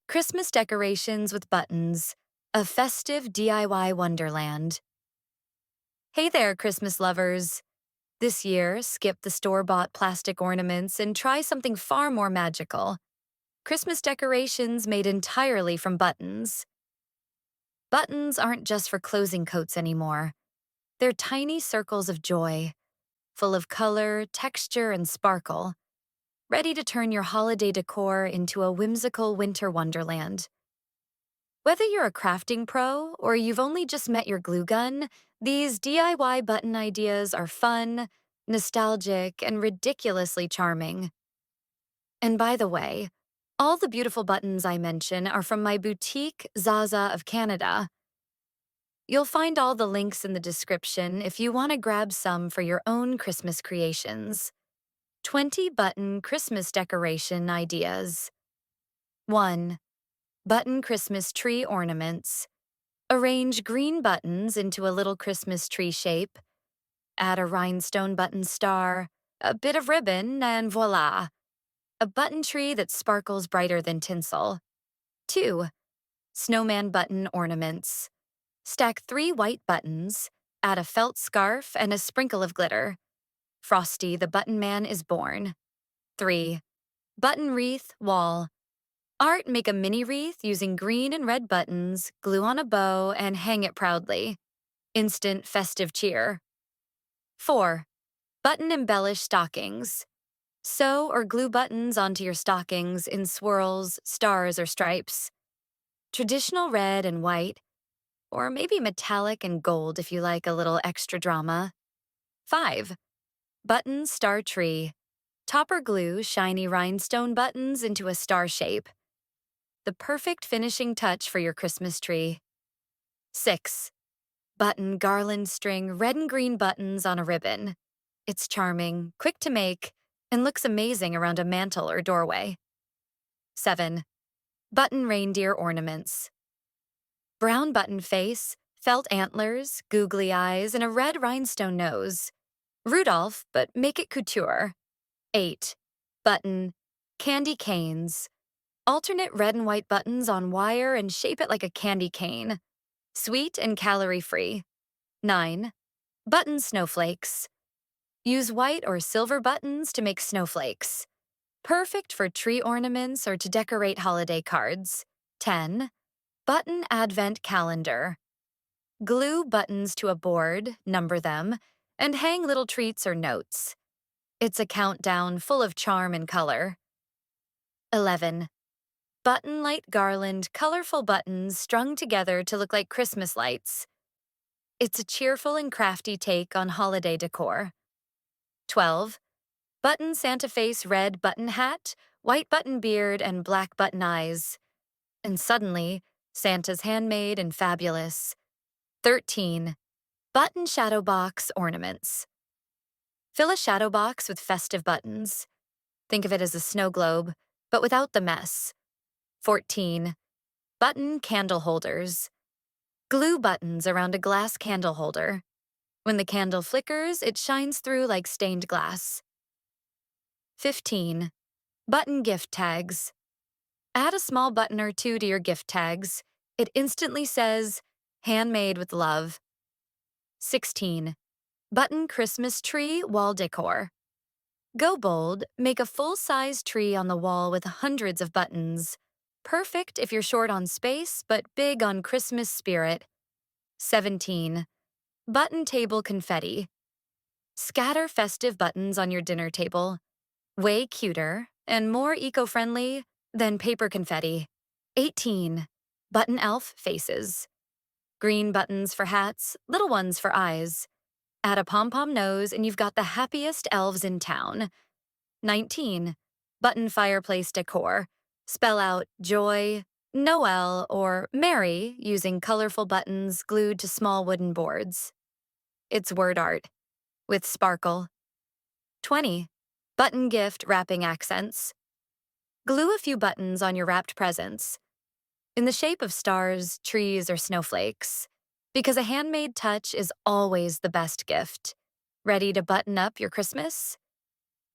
Christmas decorations with buttons, a festive DIY wonderland. Hey there, Christmas lovers. This year, skip the store-bought plastic ornaments and try something far more magical. Christmas decorations made entirely from buttons. Buttons aren't just for closing coats anymore. They're tiny circles of joy, full of color, texture, and sparkle, ready to turn your holiday decor into a whimsical winter wonderland. Whether you're a crafting pro or you've only just met your glue gun, these DIY button ideas are fun, nostalgic, and ridiculously charming. And by the way, all the beautiful buttons I mention are from my boutique, Zaza of Canada. You'll find all the links in the description if you want to grab some for your own Christmas creations. 20 button Christmas decoration ideas. 1. Button Christmas tree ornaments. Arrange green buttons into a little Christmas tree shape. Add a rhinestone button star, a bit of ribbon, and voila! A button tree that sparkles brighter than tinsel. 2. Snowman button ornaments. Stack 3 white buttons, add a felt scarf and a sprinkle of glitter. Frosty the Button Man is born. 3. Button wreath wall. Make a mini wreath using green and red buttons, glue on a bow, and hang it proudly. Instant festive cheer. 4. Button embellish stockings. Sew or glue buttons onto your stockings in swirls, stars, or stripes. Traditional red and white, or maybe metallic and gold if you like a little extra drama. 5. Button star tree. Topper glue shiny rhinestone buttons into a star shape. The perfect finishing touch for your Christmas tree. 6. Button garland string red and green buttons on a ribbon. It's charming, quick to make, and looks amazing around a mantle or doorway. 7. Button reindeer ornaments. Brown button face, felt antlers, googly eyes, and a red rhinestone nose. Rudolph, but make it couture. 8. Button candy canes. Alternate red and white buttons on wire and shape it like a candy cane. Sweet and calorie-free. 9. Button snowflakes. Use white or silver buttons to make snowflakes. Perfect for tree ornaments or to decorate holiday cards. 10. Button advent calendar. Glue buttons to a board, number them, and hang little treats or notes. It's a countdown full of charm and color. 11. Button light garland, colorful buttons strung together to look like Christmas lights. It's a cheerful and crafty take on holiday decor. 12. Button Santa face red button hat, white button beard, and black button eyes. And suddenly, Santa's handmade and fabulous. 13. Button shadow box ornaments. Fill a shadow box with festive buttons. Think of it as a snow globe, but without the mess. 14. Button candle holders. Glue buttons around a glass candle holder. When the candle flickers, it shines through like stained glass. 15. Button gift tags. Add a small button or two to your gift tags. It instantly says, handmade with love. 16. Button Christmas tree wall decor. Go bold, make a full-size tree on the wall with hundreds of buttons. Perfect if you're short on space, but big on Christmas spirit. 17. Button table confetti. Scatter festive buttons on your dinner table. Way cuter and more eco-friendly than paper confetti. 18. Button elf faces. Green buttons for hats, little ones for eyes. Add a pom-pom nose and you've got the happiest elves in town. 19. Button fireplace decor. Spell out joy, Noel, or Merry using colorful buttons glued to small wooden boards. It's word art, with sparkle. 20. Button gift wrapping accents. Glue a few buttons on your wrapped presents, in the shape of stars, trees, or snowflakes, because a handmade touch is always the best gift. Ready to button up your Christmas?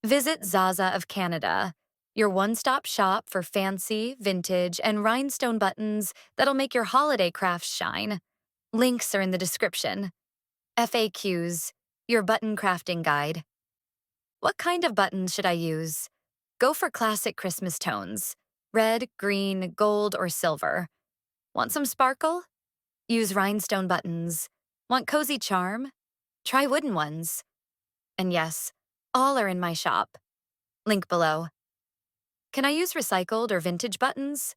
Visit Zaza of Canada your one-stop shop for fancy, vintage, and rhinestone buttons that'll make your holiday crafts shine. Links are in the description. FAQs, your button crafting guide. What kind of buttons should I use? Go for classic Christmas tones: red, green, gold, or silver. Want some sparkle? Use rhinestone buttons. Want cozy charm? Try wooden ones. And yes, all are in my shop. Link below. Can I use recycled or vintage buttons?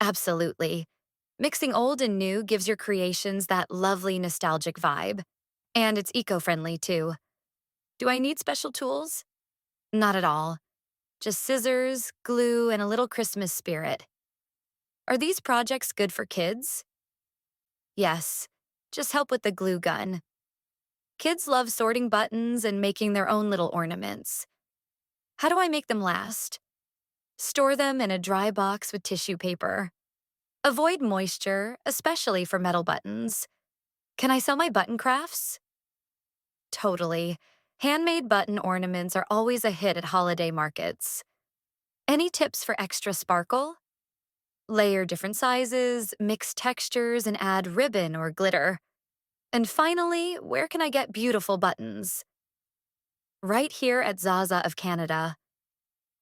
Absolutely. Mixing old and new gives your creations that lovely nostalgic vibe. And it's eco-friendly too. Do I need special tools? Not at all. Just scissors, glue, and a little Christmas spirit. Are these projects good for kids? Yes. Just help with the glue gun. Kids love sorting buttons and making their own little ornaments. How do I make them last? Store them in a dry box with tissue paper. Avoid moisture, especially for metal buttons. Can I sell my button crafts? Totally. Handmade button ornaments are always a hit at holiday markets. Any tips for extra sparkle? Layer different sizes, mix textures, and add ribbon or glitter. And finally, where can I get beautiful buttons? Right here at Zaza of Canada.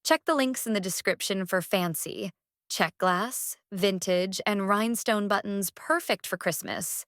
Check the links in the description for fancy, check glass, vintage, and rhinestone buttons perfect for Christmas.